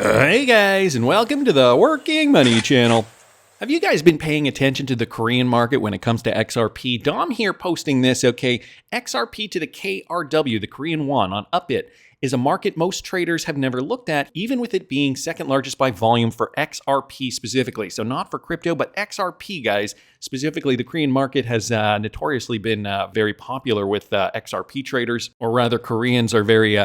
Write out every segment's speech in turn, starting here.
Hey guys, and welcome to the Working Money Channel. Have you guys been paying attention to the Korean market when it comes to XRP? Dom here posting this, okay? XRP to the KRW, the Korean won, on Upbit is a market most traders have never looked at, even with it being second largest by volume for XRP specifically. So not for crypto, but XRP, guys. Specifically, the Korean market has notoriously been very popular with XRP traders, or rather, Koreans are very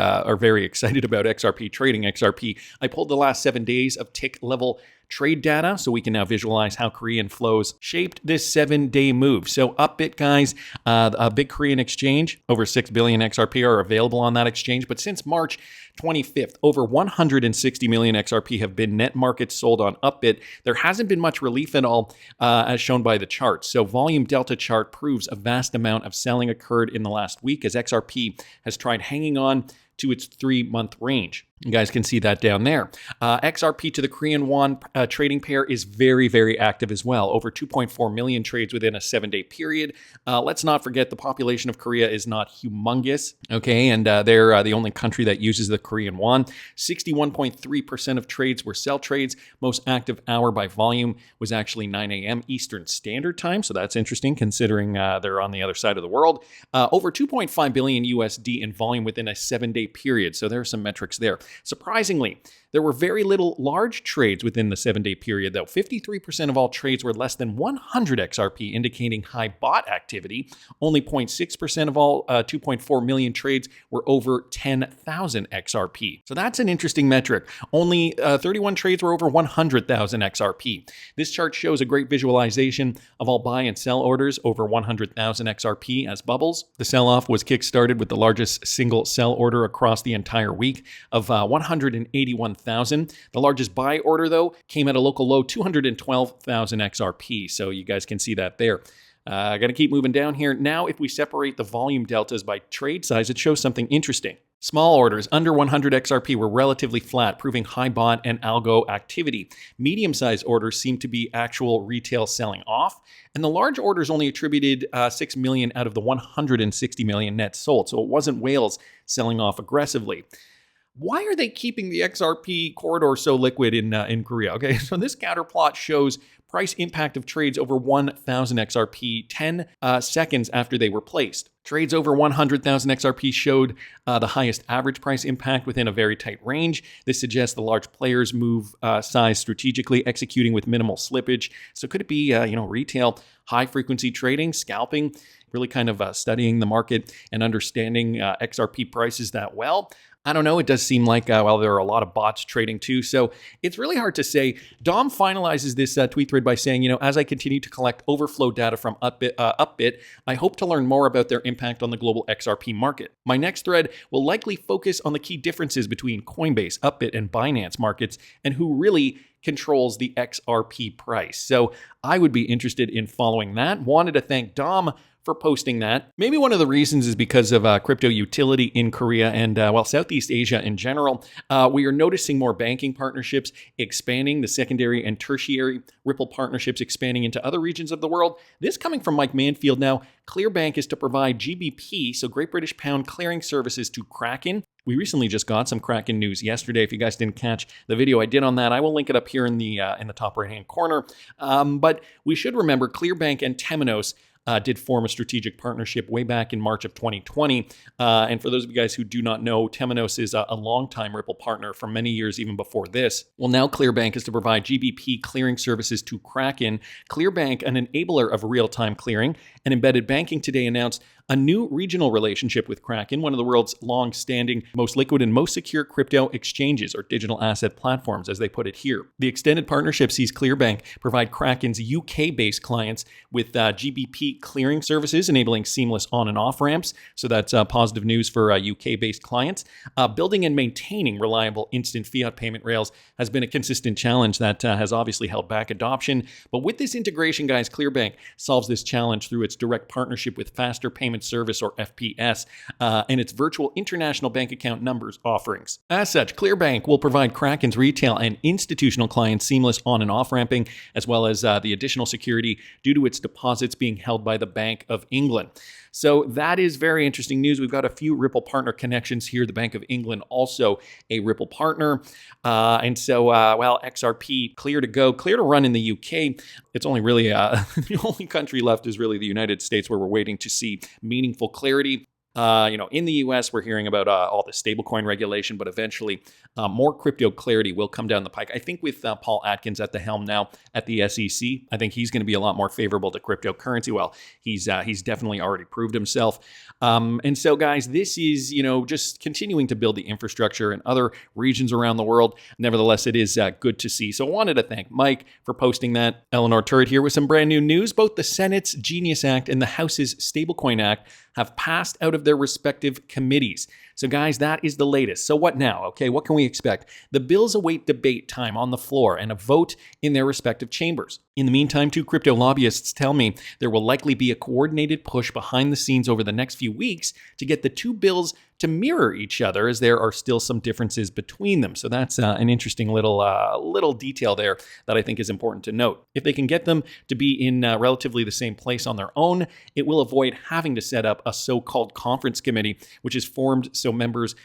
excited about XRP trading. XRP. I pulled the last 7 days of tick level trade data, so we can now visualize how Korean flows shaped this 7-day move. So Upbit, guys, a big Korean exchange, over 6 billion XRP are available on that exchange. But since March 25th, over 160 million XRP have been net markets sold on Upbit. There hasn't been much relief at all, as shown by the chart. So volume delta chart proves a vast amount of selling occurred in the last week as XRP has tried hanging on to its 3-month range. You guys can see that down there. XRP to the Korean won trading pair is very, very active as well. Over 2.4 million trades within a 7-day period. Let's not forget the population of Korea is not humongous, okay? And they're the only country that uses the Korean won. 61.3% of trades were sell trades. Most active hour by volume was actually 9 a.m. Eastern Standard Time, so that's interesting considering they're on the other side of the world. Over 2.5 billion USD in volume within a 7-day period, so there are some metrics there. Surprisingly, there were very little large trades within the 7-day period, though. 53% of all trades were less than 100 XRP, indicating high bot activity. Only 0.6% of all 2.4 million trades were over 10,000 XRP. So that's an interesting metric. Only 31 trades were over 100,000 XRP. This chart shows a great visualization of all buy and sell orders over 100,000 XRP as bubbles. The sell-off was kick-started with the largest single sell order across the entire week of 181,000. The largest buy order, though, came at a local low, 212,000 XRP. So you guys can see that there. Got to keep moving down here. Now, if we separate the volume deltas by trade size, it shows something interesting. Small orders under 100 XRP were relatively flat, proving high bot and algo activity. Medium-sized orders seem to be actual retail selling off, and the large orders only attributed 6 million out of the 160 million net sold, so it wasn't whales selling off aggressively. Why are they keeping the XRP corridor so liquid in Korea? Okay, so this counter plot shows price impact of trades over 1,000 XRP 10 seconds after they were placed. Trades over 100,000 XRP showed the highest average price impact within a very tight range. This suggests the large players move size strategically, executing with minimal slippage. So could it be, retail, high-frequency trading, scalping, really kind of studying the market and understanding XRP prices that well? I don't know. It does seem like, there are a lot of bots trading too. So it's really hard to say. Dom finalizes this tweet thread by saying, as I continue to collect overflow data from Upbit, I hope to learn more about their impact on the global XRP market. My next thread will likely focus on the key differences between Coinbase, Upbit, and Binance markets and who really controls the XRP price. So I would be interested in following that. Wanted to thank Dom for posting that. Maybe one of the reasons is because of crypto utility in Korea and, Southeast Asia in general. We are noticing more banking partnerships expanding, the secondary and tertiary Ripple partnerships expanding into other regions of the world. This coming from Mike Manfield now. Clearbank is to provide GBP, so Great British Pound clearing services to Kraken. We recently just got some Kraken news yesterday. If you guys didn't catch the video I did on that, I will link it up here in the top right-hand corner. But we should remember Clearbank and Temenos did form a strategic partnership way back in March of 2020. And for those of you guys who do not know, Temenos is a longtime Ripple partner for many years, even before this. Well, now Clearbank is to provide GBP clearing services to Kraken. Clearbank, an enabler of real-time clearing and embedded banking, today announced a new regional relationship with Kraken, one of the world's long-standing, most liquid and most secure crypto exchanges, or digital asset platforms, as they put it here. The extended partnership sees Clearbank provide Kraken's UK-based clients with GBP clearing services, enabling seamless on and off ramps. So that's positive news for UK-based clients. Building and maintaining reliable instant fiat payment rails has been a consistent challenge that has obviously held back adoption. But with this integration, guys, Clearbank solves this challenge through its direct partnership with Faster Payment Service, or FPS, and its virtual international bank account numbers offerings. As such, Clearbank will provide Kraken's retail and institutional clients seamless on and off ramping, as well as the additional security due to its deposits being held by the Bank of England. So that is very interesting news. We've got a few Ripple partner connections here. The Bank of England also a Ripple partner. And so, well, XRP clear to go, clear to run in the UK. It's only really the only country left is really the United States, where we're waiting to see meaningful clarity. In the US, we're hearing about all the stablecoin regulation, but eventually more crypto clarity will come down the pike. I think with Paul Atkins at the helm now at the SEC, I think he's going to be a lot more favorable to cryptocurrency. Well, he's definitely already proved himself. And so, guys, this is, just continuing to build the infrastructure in other regions around the world. Nevertheless, it is good to see. So I wanted to thank Mike for posting that. Eleanor Turret here with some brand new news. Both the Senate's Genius Act and the House's Stablecoin Act have passed out of their respective committees. So guys, that is the latest. So what now? Okay, what can we expect? The bills await debate time on the floor and a vote in their respective chambers. In the meantime, two crypto lobbyists tell me there will likely be a coordinated push behind the scenes over the next few weeks to get the two bills to mirror each other, as there are still some differences between them. So that's an interesting little detail there that I think is important to note. If they can get them to be in relatively the same place on their own, it will avoid having to set up a so-called conference committee, which is formed so members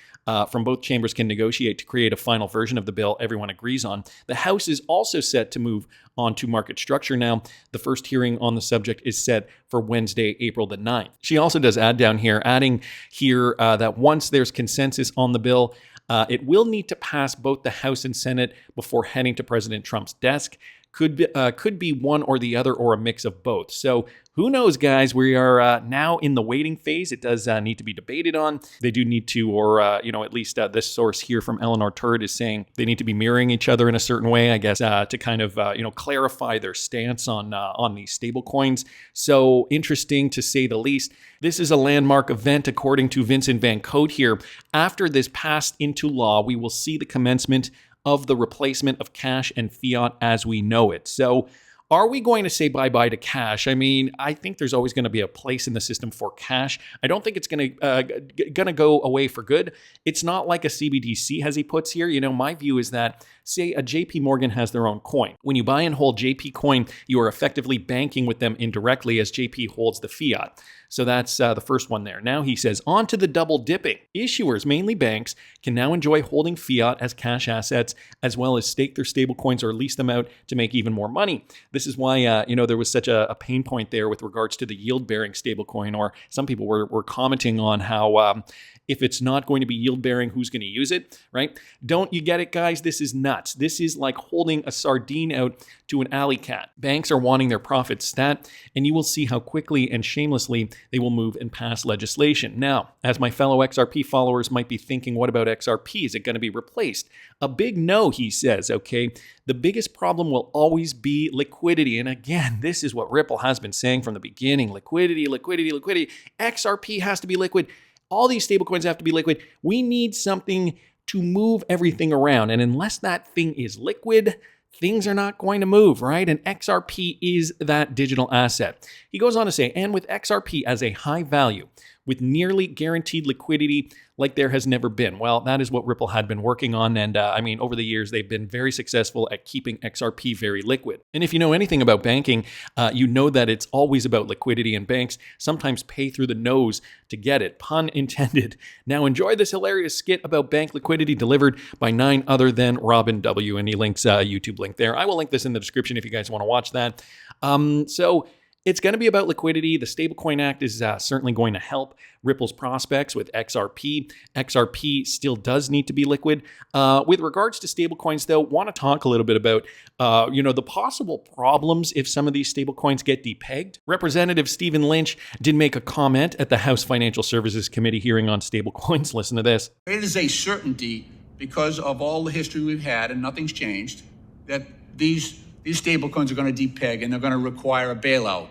from both chambers can negotiate to create a final version of the bill everyone agrees on. The House is also set to move on to market structure now. The first hearing on the subject is set for Wednesday, April the 9th. She also does adding here that once there's consensus on the bill, it will need to pass both the House and Senate before heading to President Trump's desk. Could be one or the other, or a mix of both. So who knows, guys? We are now in the waiting phase. It does need to be debated on. They do need to, or at least this source here from Eleanor Turret is saying they need to be mirroring each other in a certain way, I guess, to kind of clarify their stance on these stable coins. So interesting to say the least. This is a landmark event, according to Vincent Van Cote here. After this passed into law, we will see the commencement of the replacement of cash and fiat as we know it. So are we going to say bye-bye to cash? I mean, I think there's always going to be a place in the system for cash. I don't think it's going to go away for good. It's not like a CBDC, as he puts here. My view is that, say, a JP Morgan has their own coin. When you buy and hold JP coin, you are effectively banking with them indirectly, as JP holds the fiat. So that's the first one there. Now he says, on to the double dipping. Issuers, mainly banks, can now enjoy holding fiat as cash assets, as well as stake their stablecoins or lease them out to make even more money. This is why, there was such a pain point there with regards to the yield-bearing stablecoin, or some people were commenting on how if it's not going to be yield-bearing, who's going to use it, right? Don't you get it, guys? This is nuts. This is like holding a sardine out to an alley cat. Banks are wanting their profits stat, and you will see how quickly and shamelessly they will move and pass legislation. Now, as my fellow XRP followers might be thinking, what about XRP? Is it going to be replaced? A big no, he says, okay? The biggest problem will always be liquidity. And again, this is what Ripple has been saying from the beginning. Liquidity, liquidity, liquidity. XRP has to be liquid. All these stablecoins have to be liquid. We need something to move everything around. And unless that thing is liquid, things are not going to move, right? And XRP is that digital asset. He goes on to say, and with XRP as a high value, with nearly guaranteed liquidity like there has never been. Well, that is what Ripple had been working on. And over the years, they've been very successful at keeping XRP very liquid. And if you know anything about banking, you know that it's always about liquidity, and banks sometimes pay through the nose to get it. Pun intended. Now enjoy this hilarious skit about bank liquidity delivered by none other than Robin W. And he links a YouTube link there. I will link this in the description if you guys want to watch that. So it's going to be about liquidity. The Stablecoin Act is certainly going to help Ripple's prospects with XRP. XRP still does need to be liquid. With regards to stablecoins, though, want to talk a little bit about, the possible problems if some of these stablecoins get depegged. Representative Stephen Lynch did make a comment at the House Financial Services Committee hearing on stablecoins. Listen to this. It is a certainty, because of all the history we've had, and nothing's changed, that these stablecoins are going to depeg, and they're going to require a bailout.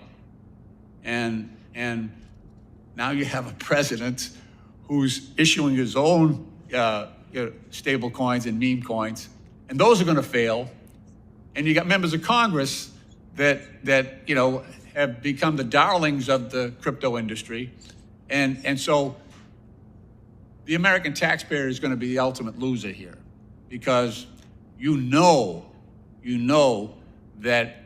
And now you have a president who's issuing his own stable coins and meme coins, and those are going to fail. And you got members of Congress that have become the darlings of the crypto industry, and so the American taxpayer is going to be the ultimate loser here, because you know that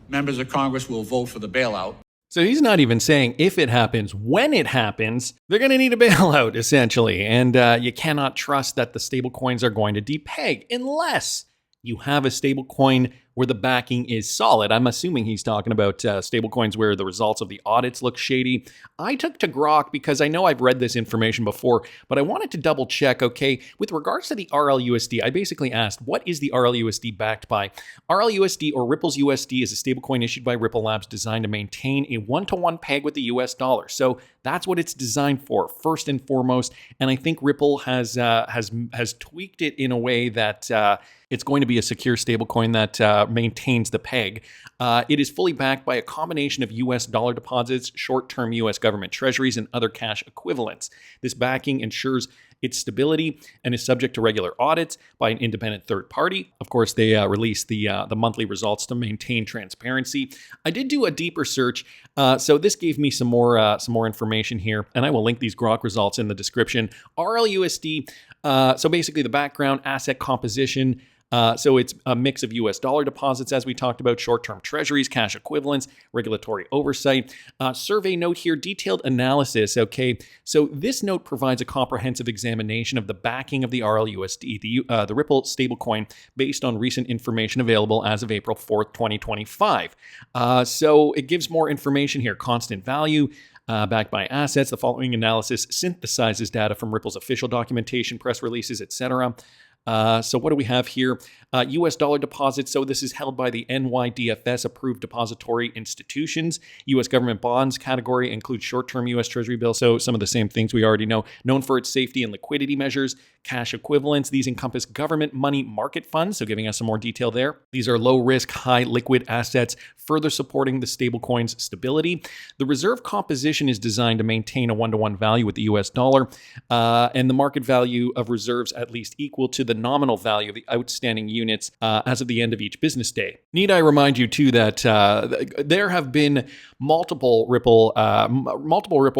members of Congress will vote for the bailout. So he's not even saying if it happens, when it happens, they're going to need a bailout, essentially. And you cannot trust that the stablecoins are going to depeg unless you have a stablecoin where the backing is solid. I'm assuming he's talking about stablecoins where the results of the audits look shady. I took to Grok because I know I've read this information before, but I wanted to double check, okay, with regards to the RLUSD, I basically asked, what is the RLUSD backed by? RLUSD, or Ripple's USD, is a stablecoin issued by Ripple Labs designed to maintain a one-to-one peg with the US dollar. So that's what it's designed for, first and foremost. And I think Ripple has tweaked it in a way that it's going to be a secure stablecoin that maintains the peg. It is fully backed by a combination of US dollar deposits, short-term US government treasuries, and other cash equivalents. This backing ensures its stability and is subject to regular audits by an independent third party. Of course, they release the monthly results to maintain transparency. I did do a deeper search, so this gave me some more information here, and I will link these Grok results in the description. RLUSD, so basically the background, asset composition. So it's a mix of US dollar deposits, as we talked about, short-term treasuries, cash equivalents, regulatory oversight. Survey note here, detailed analysis. Okay, so this note provides a comprehensive examination of the backing of the RLUSD, the Ripple stablecoin, based on recent information available as of April 4th, 2025. So it gives more information here. Constant value, backed by assets. The following analysis synthesizes data from Ripple's official documentation, press releases, etc. So what do we have here? US dollar deposits. So this is held by the NYDFS approved depository institutions. US government bonds category includes short-term US Treasury bills. So some of the same things we already know. Known for its safety and liquidity measures. Cash equivalents. These encompass government money market funds. So giving us some more detail there. These are low risk, high liquid assets, further supporting the stablecoin's stability. The reserve composition is designed to maintain a one-to-one value with the US dollar, and the market value of reserves at least equal to the nominal value of the outstanding units as of the end of each business day. Need I remind you too that there have been multiple Ripple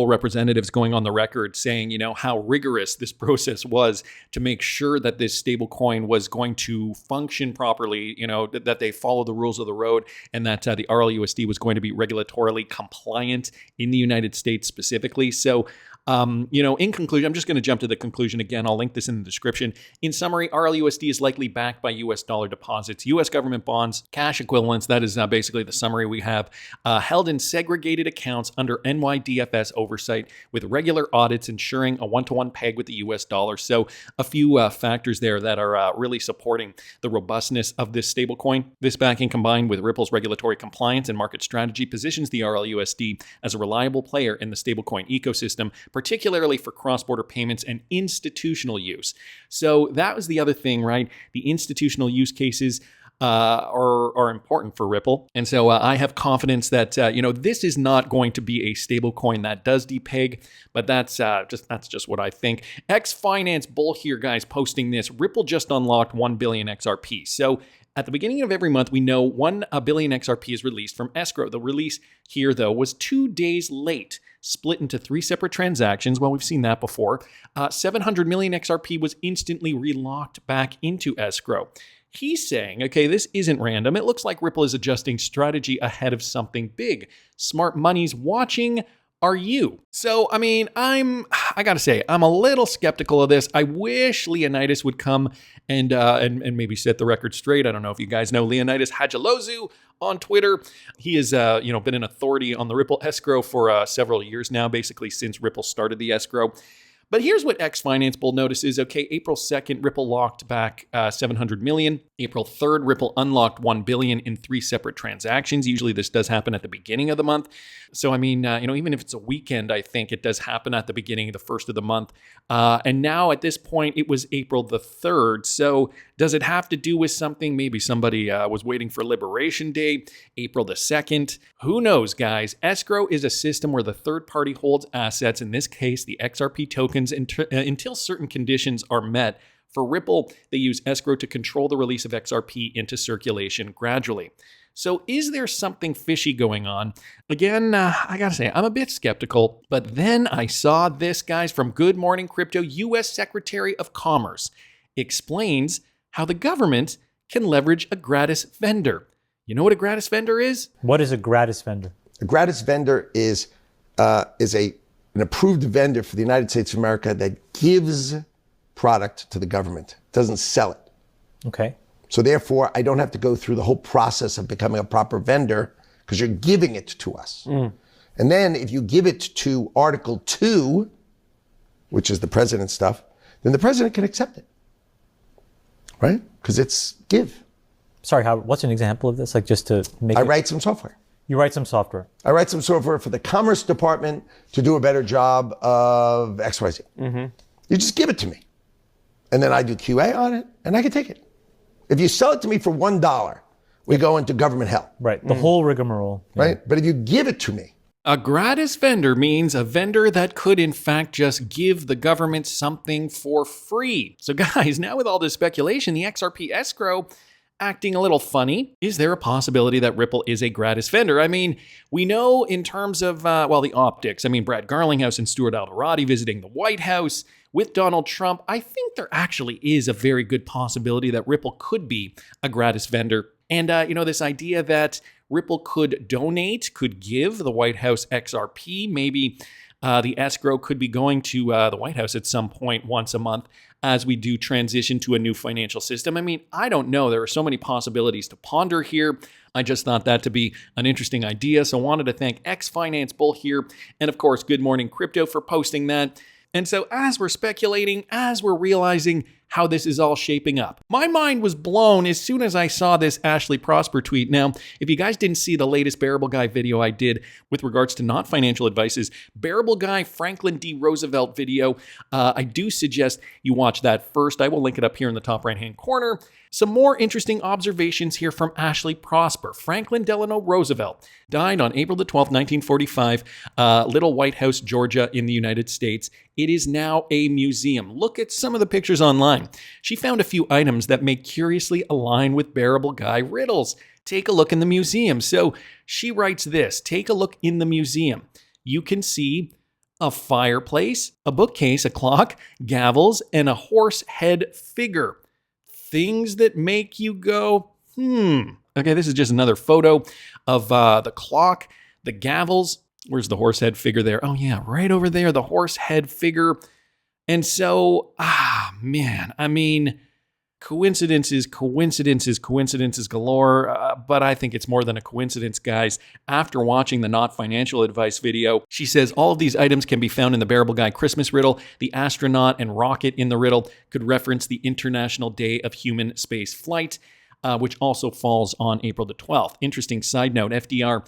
representatives going on the record saying, how rigorous this process was to make sure that this stablecoin was going to function properly, that they follow the rules of the road, and that the RLUSD was going to be regulatorily compliant in the United States specifically. So, in conclusion, I'm just going to jump to the conclusion again. I'll link this in the description. In summary, RLUSD is likely backed by US dollar deposits, US government bonds, cash equivalents. That is basically the summary we have, held in segregated accounts under NYDFS oversight with regular audits ensuring a one-to-one peg with the US dollar. So a few factors there that are really supporting the robustness of this stablecoin. This backing, combined with Ripple's regulatory compliance and market strategy, positions the RLUSD as a reliable player in the stablecoin ecosystem, particularly for cross-border payments and institutional use. So that was the other thing, right? The institutional use cases are important for Ripple. And so I have confidence that, this is not going to be a stable coin that does depeg, but that's just what I think. X Finance Bull here, guys, posting this. Ripple just unlocked 1 billion XRP. So at the beginning of every month, we know 1 billion XRP is released from escrow. The release here, though, was 2 days late, split into 3 separate transactions. Well, we've seen that before. 700 million XRP was instantly relocked back into escrow. He's saying, okay, this isn't random. It looks like Ripple is adjusting strategy ahead of something big. Smart money's watching. Are you? So, I gotta say, I'm a little skeptical of this. I wish Leonidas would come and maybe set the record straight. I don't know if you guys know Leonidas Hadjilozu on Twitter. He has, been an authority on the Ripple escrow for several years now, basically since Ripple started the escrow. But here's what X Finance Bull notices. Okay, April 2nd, Ripple locked back 700 million. April 3rd, Ripple unlocked 1 billion in 3 separate transactions. Usually this does happen at the beginning of the month. So, even if it's a weekend, I think it does happen at the beginning of the first of the month. And now at this point, it was April the 3rd. So does it have to do with something? Maybe somebody was waiting for Liberation Day, April the 2nd. Who knows, guys? Escrow is a system where the third party holds assets, in this case, the XRP tokens, until certain conditions are met. For Ripple, they use escrow to control the release of XRP into circulation gradually. So is there something fishy going on? Again, I gotta say, I'm a bit skeptical, but then I saw this, guys, from Good Morning Crypto. US Secretary of Commerce explains how the government can leverage a gratis vendor. You know what a gratis vendor is? What is a gratis vendor? A gratis vendor is an approved vendor for the United States of America that gives product to the government, doesn't sell it. Okay. So therefore, I don't have to go through the whole process of becoming a proper vendor because you're giving it to us. And then if you give it to Article 2, which is the president's stuff, then the president can accept it, right? Because it's give. Sorry, Howard, what's an example of this? Like just to make I write some software. You write some software. I write some software for the Commerce Department to do a better job of XYZ. You just give it to me. And then I do QA on it, and I can take it. If you sell it to me for $1, we go into government hell. Right, the whole rigmarole. Right? But if you give it to me. A gratis vendor means a vendor that could in fact just give the government something for free. So guys, now with all this speculation, the XRP escrow acting a little funny. Is there a possibility that Ripple is a gratis vendor? I mean, we know in terms of, the optics. I mean, Brad Garlinghouse and Stuart Alderati visiting the White House with Donald Trump. I think there actually is a very good possibility that Ripple could be a gratis vendor. And, this idea that Ripple could donate, could give the White House XRP, maybe the escrow could be going to the White House at some point once a month as we do transition to a new financial system. I mean, I don't know. There are so many possibilities to ponder here. I just thought that to be an interesting idea. So I wanted to thank X Finance Bull here. And of course, Good Morning Crypto for posting that. And so as we're speculating, as we're realizing how this is all shaping up, my mind was blown as soon as I saw this Ashley Prosper tweet. Now, if you guys didn't see the latest Bearable Guy video I did with regards to not financial advices, Bearable Guy Franklin D. Roosevelt video, I do suggest you watch that first. I will link it up here in the top right-hand corner. Some more interesting observations here from Ashley Prosper. Franklin Delano Roosevelt died on April the 12th, 1945, Little White House, Georgia in the United States. It is now a museum. Look at some of the pictures online. She found a few items that may curiously align with Bearable Guy riddles. Take a look in the museum. So she writes this, take a look in the museum. You can see a fireplace, a bookcase, a clock, gavels, and a horse head figure. Things that make you go, Okay, this is just another photo of the clock, the gavels. Where's the horse head figure there? Oh yeah, right over there, the horse head figure. And so, I mean, coincidences galore. But I think it's more than a coincidence, guys. After watching the Not Financial Advice video, she says all of these items can be found in the Bearable Guy Christmas riddle. The astronaut and rocket in the riddle could reference the International Day of Human Space Flight, which also falls on April the 12th. Interesting side note, FDR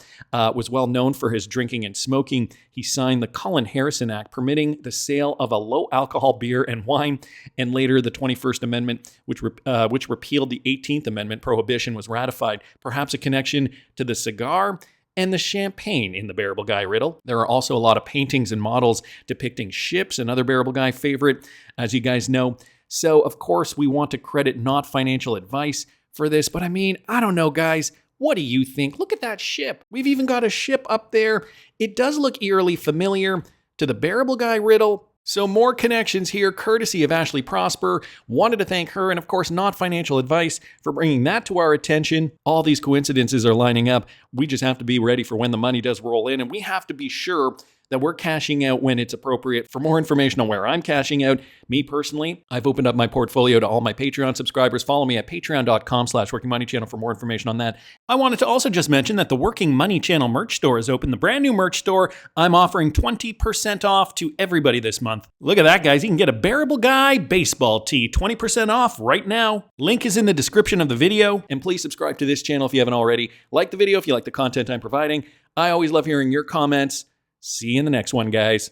was well known for his drinking and smoking. He signed the Cullen Harrison Act, permitting the sale of a low-alcohol beer and wine, and later the 21st Amendment, which repealed the 18th Amendment prohibition, was ratified. Perhaps a connection to the cigar and the champagne in the Bearable Guy riddle. There are also a lot of paintings and models depicting ships, another Bearable Guy favorite, as you guys know. So, of course, we want to credit Not Financial Advice for this, but I mean, I don't know, guys. What do you think? Look at that ship. We've even got a ship up there. It does look eerily familiar to the Bearable Guy riddle. So more connections here, courtesy of Ashley Prosper. Wanted to thank her and, of course, Not Financial Advice for bringing that to our attention. All these coincidences are lining up. We just have to be ready for when the money does roll in, and we have to be sure that we're cashing out when it's appropriate. For more information on where I'm cashing out, me personally, I've opened up my portfolio to all my Patreon subscribers. Follow me at patreon.com/Working Money Channel for more information on that. I wanted to also just mention that the Working Money Channel merch store is open. The brand new merch store, I'm offering 20% off to everybody this month. Look at that, guys. You can get a Bearable Guy baseball tee, 20% off right now. Link is in the description of the video. And please subscribe to this channel if you haven't already. Like the video if you like the content I'm providing. I always love hearing your comments. See you in the next one, guys.